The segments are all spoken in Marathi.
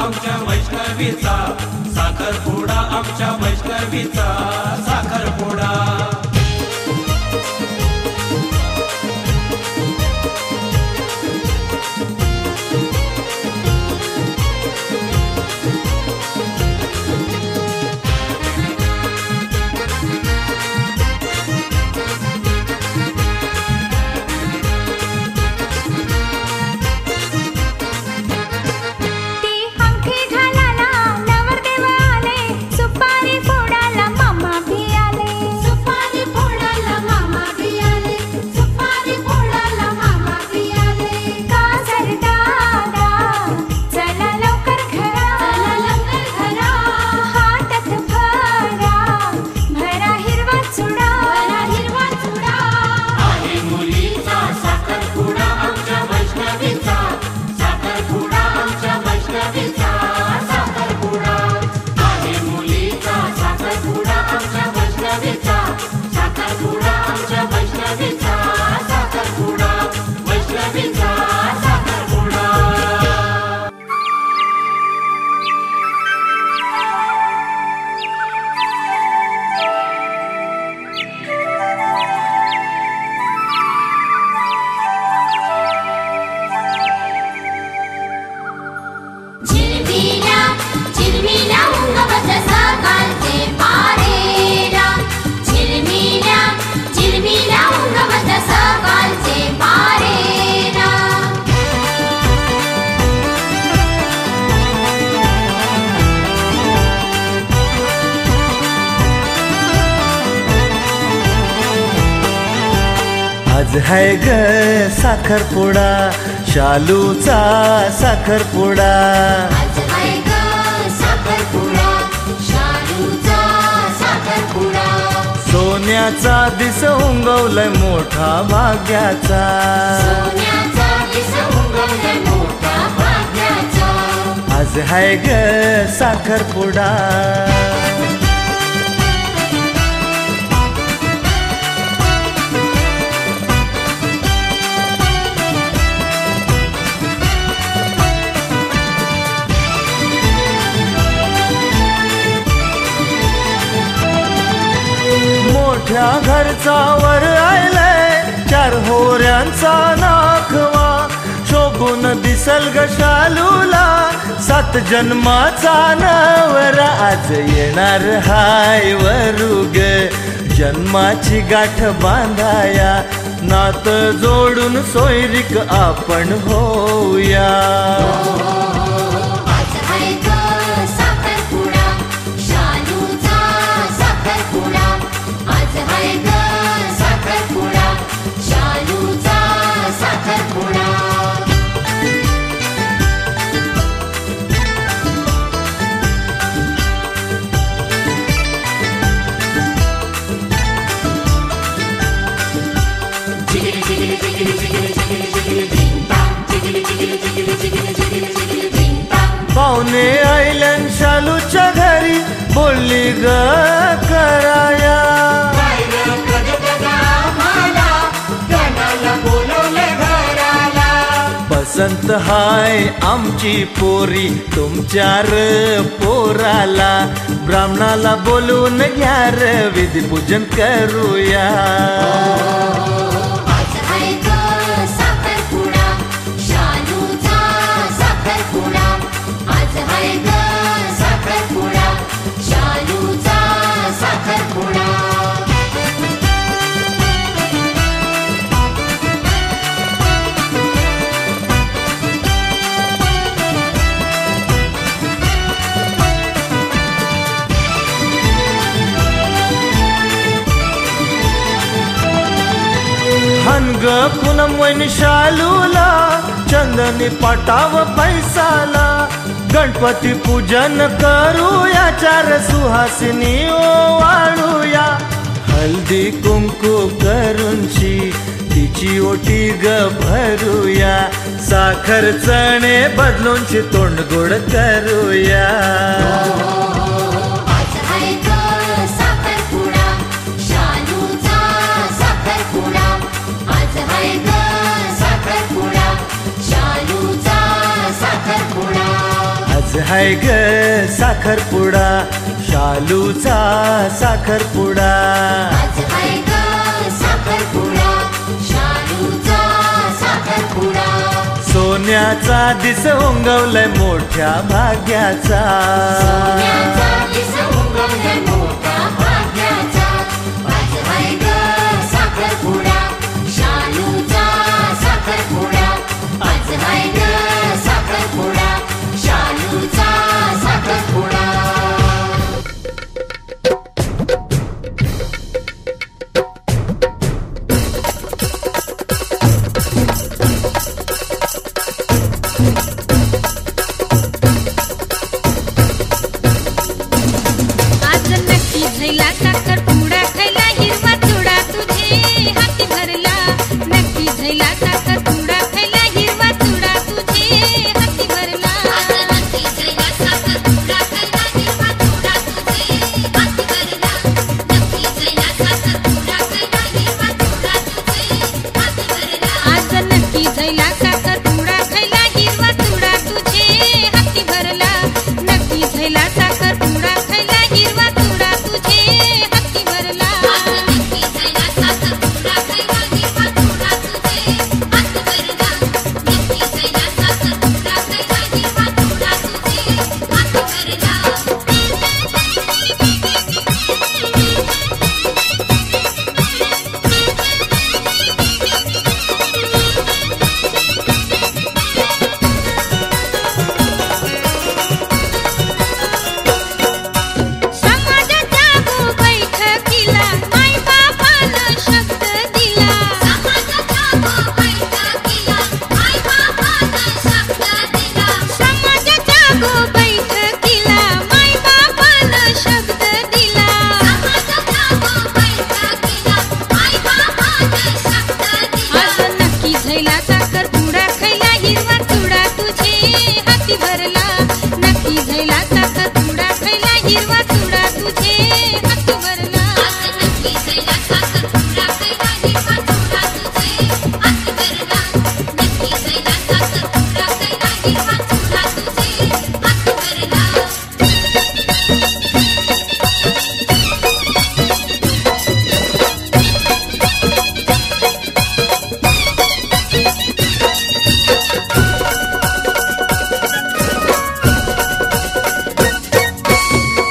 आमच्या वैष्णवीचा, साखरपुडा आमच्या वैष्णवीचा, साखरपुडा. आज है ग साखरपुडा, शालूचा साखरपुडा. आज है ग साखरपुडा, शालूचा साखरपुडा. सोन्याचा दिस उंगवलाय मोठा भाग्याचा, सोन्याचा दिस उंगवलाय मोठा भाग्याचा. आज है ग साखरपुडा. मोठ्या घरचा वर आयलाय, चार होऱ्यांचा नाखवा. शोभून दिसल ग शालूला, 7 जन्माचा नवरा. आज येणार हाय वरू ग, जन्माची गाठ बांधाया. नात जोडून सोयरीक आपण होऊया. पाहुणे आयलन शालूच्या घरी, बोलली ग कराया. पसंत हाय आमची पोरी तुमच्या र पोराला. ब्राह्मणाला बोलून घ्या र, विधिपूजन करूया. हनग पूनम वैन शालूला, चंदनी पाटाव पैसाला. गणपती पूजन करूया, 4 सुहासिनी ओवाळूया. हल्दी कुंकू करूनशी, तिची ओटी ग भरूया. साखर चणे बदलूनशी, तोंड गोड करूया. आज आज हाय ग साखरपुडा शालूचा साखरपुडा आज आहे ग साखरपुडा शालूचा साखरपुडा सोन्याचा दिस उंगवलाय मोठ्या भाग्याचा सोन्याचा दिस उगवलाय मोठा भाग्याचा आज आहे ग साखरपुडा शालूचा साखरपुडा आज आहे ग साखरपुडा शालूचा साखरपुडा आज नक्की झैला साखरपुडा खायला हिरवा चुडा तुझे हाती भरला नक्की झैला साखरपुडा खायला हिरवा चुडा तुझे हाती भरला आज नक्की झैला साखरपुडा खायला हिरवा चुडा तुझे हाती भरला नक्की झैला साखरपुडा खायला हिरवा चुडा तुझे हाती भरला आज नक्की झैला साखरपुडा खायला हिरवा चुडा तुझे हाती भरला नक्की झैला साखरपुडा खायला हिरवा चुडा तुझे हाती भरला आज नक्की झैला साखरपुडा खायला हिरवा चुडा तुझे हाती भरला नक्की झैला साखरपुडा खायला हिरवा चुडा तुझे समाजाच्या गो बैठकीला माय बापानं शब्द दिला समाजाच्या गो बैठकीला आई बाबानं शब्द दिला समाजाच्या गो बैठकीला माय बापानं शब्द दिला समाजाच्या गो बैठकीला आई बाबानं शब्द दिला आज नक्की झैला साखरपुडा खायला हिरवा चुडा तुझे हाती भरला नक्की झैला साखरपुडा खायला हिरवा चुडा तुझे हाती भरला आज नक्की झैला साखरपुडा खायला हिरवा चुडा तुझे हाती भरला नक्की झैला साखरपुडा खायला हिरवा चुडा तुझे हाती भरला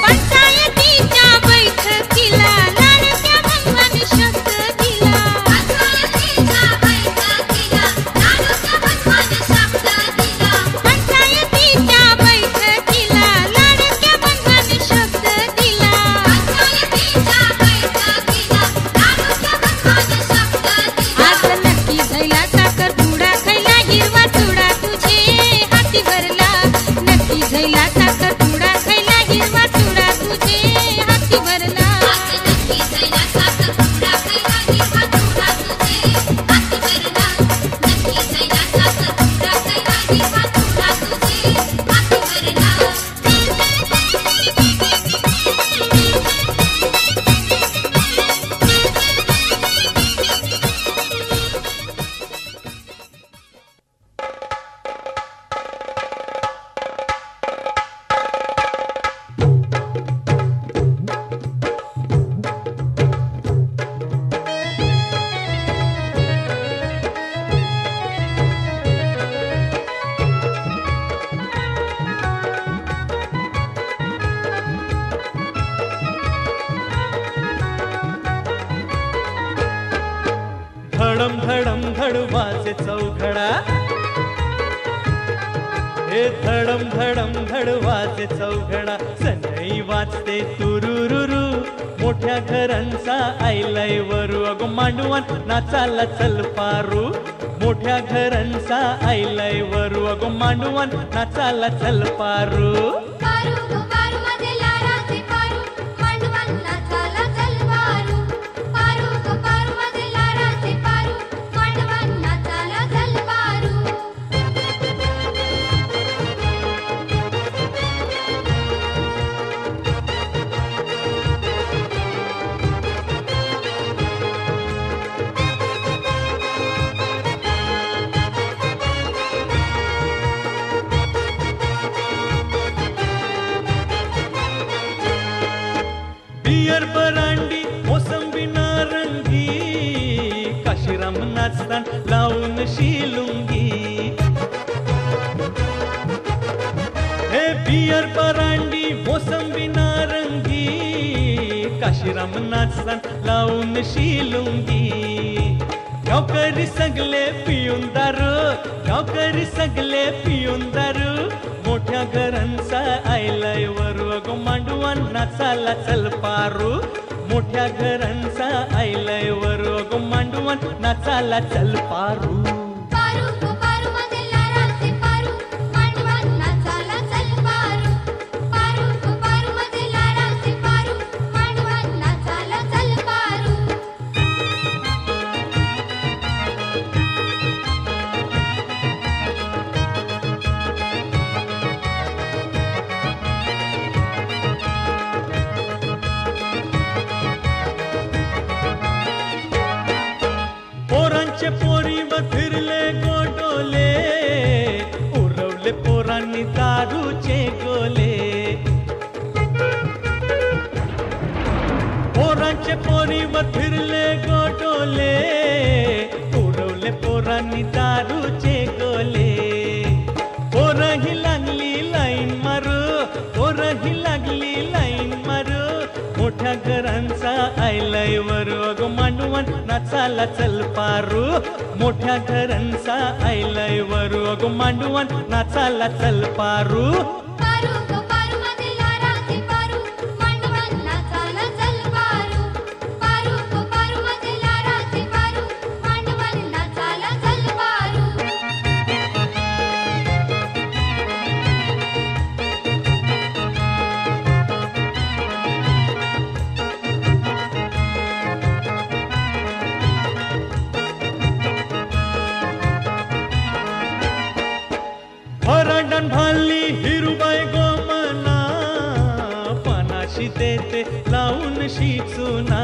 पंचायतीच्या बैठकीला लाडक्या बंधवाने शब्द दिला पंचायतीच्या बैठकीला लाडक्या बंधवाने शब्द दिला पंचायतीच्या बैठकीला लाडक्या बंधवाने शब्द दिला पंचायतीच्या बैठकीला लाडक्या बंधवाने शब्द दिला आज नक्की झैला साखरपुडा खायला हिरवा चुडा तुझे हाती भरला नक्की झैला साखरपुडा खायला हिरवा चुडा तुझे हाती भरला आज नक्की झैला साखरपुडा खायला हिरवा चुडा तुझे हाती भरला नक्की झैला साखरपुडा खायला हिरवा चुडा तुझे हाती भरला धडम धडम धड वाजे चौघडा हे धडम धडम धड वाजे चौघडा सनई वाजते तुरुरुरु मोठ्या घरांचा आईलाय वरू अगो मांडवान नाचाला चल पारू मोठ्या घरांचा आईलाय वरू अगो मांडवान नाचाला चल पारू पारू गो पारू मधला राजे पारू मांडवान नाचाला चल पारू पारू गो पारू मधला राजे पारू मांडवान नाचाला चल पारू नाचतान लावून शिलुंगी. हे बियर परांडी मोसंबी नारंगी काशीराम नाचतान लावून शिलुंगी. गावकरी सगळे पिऊन दारू गावकरी सगळे पिऊन दारू मोठ्या घरांचा आयलाय वरू अगो मांडवान नाचाला चल पारू. मोठ्या घरांचा आयलाय वरू अगो मांडवान नाचाला चल पारू. पारू गो पारू माझे लाडाचे पारू मांडवान नाचाला चल पारू. पारू गो पारू माझे लाडाचे पारू मांडवान नाचाला चल पारू. पोरांचे पोरी व फिरले गोडोले उरवले पोरांनी दारूचे गोले. पोरांचे पोरी व फिरले गोडोले उरवले पोरांनी दारूचे गोले. पोरही लागली लाईन मारू पोरही लागली लाईन मारू मोठ्या घरांचा आयलाय वरू अगो मांडवान नाचाला चल पारू. मोठ्या घरांचा आयलाय वरू अगो मांडवान नाचाला चल पारू. पारू गो पारू माझे लाडाचे पारू मांडवान नाचाला चल पारू. पारू गो पारू माझे लाडाचे पारू मांडवान नाचाला चल पारू. फरांडण भाली हिरुबाई गोमना पणाशी देते लावून शिचुना.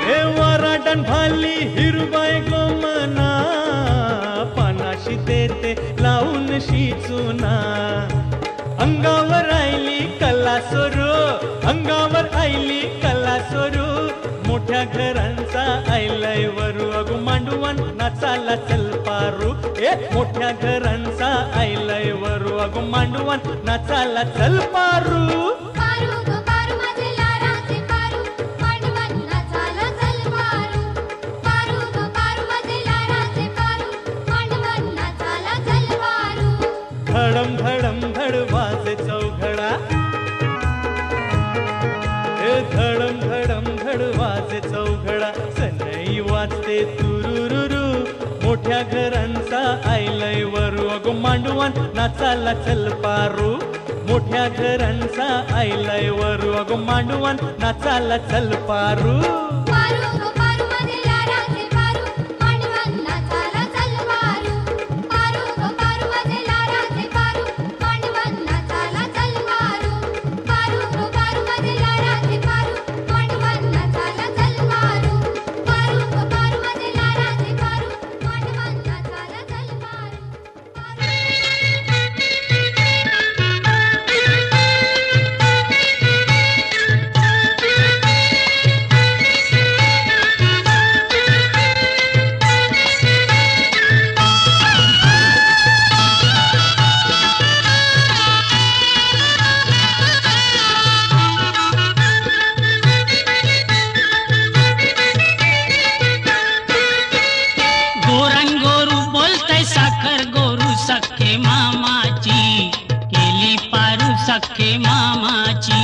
हे वराडण भाली हिरुबाई गोमना पणाशी देते लावून शिचुना. अंगावर आईली कला सोरू अंगावर आईली कला सोरू मोठ्या घरांचा आयलाय वरू अगो मांडवान नाचाला चल पारू. ए मोठ्या घरांचा आयलाय वरू अगो मांडवान नाचाला चल पारू. पारू गो पारू माझे लाडाचे पारू मांडवान नाचाला चल पारू. पारू गो पारू माझे लाडाचे पारू मांडवान नाचाला चल पारू. धडम धडम धड वाजे चौघडा धडम धडम धड वाजे चौघडा सनई वाजते तुरुरुरु मोठ्या घरांचा आयलाय वरू अगो मांडवान नाचाला चल पारू. मोठ्या घरांचा आयलाय वरू अगो मांडवान नाचाला चल पारू. पारू गो पारू माझे लाडाचे पारू मांडवान नाचाला चल पारू. पारू गो पारू माझे लाडाचे पारू मांडवान नाचाला चल पारू. पारू गो पारू माझे लाडाचे पारू मांडवान नाचाला चल पारू. पारू गो पारू माझे लाडाचे पारू मांडवान नाचाला चल पारू. गोरू बोलतय साखर गोरू सख्खे मामाची केली पारू सख्खे मामाची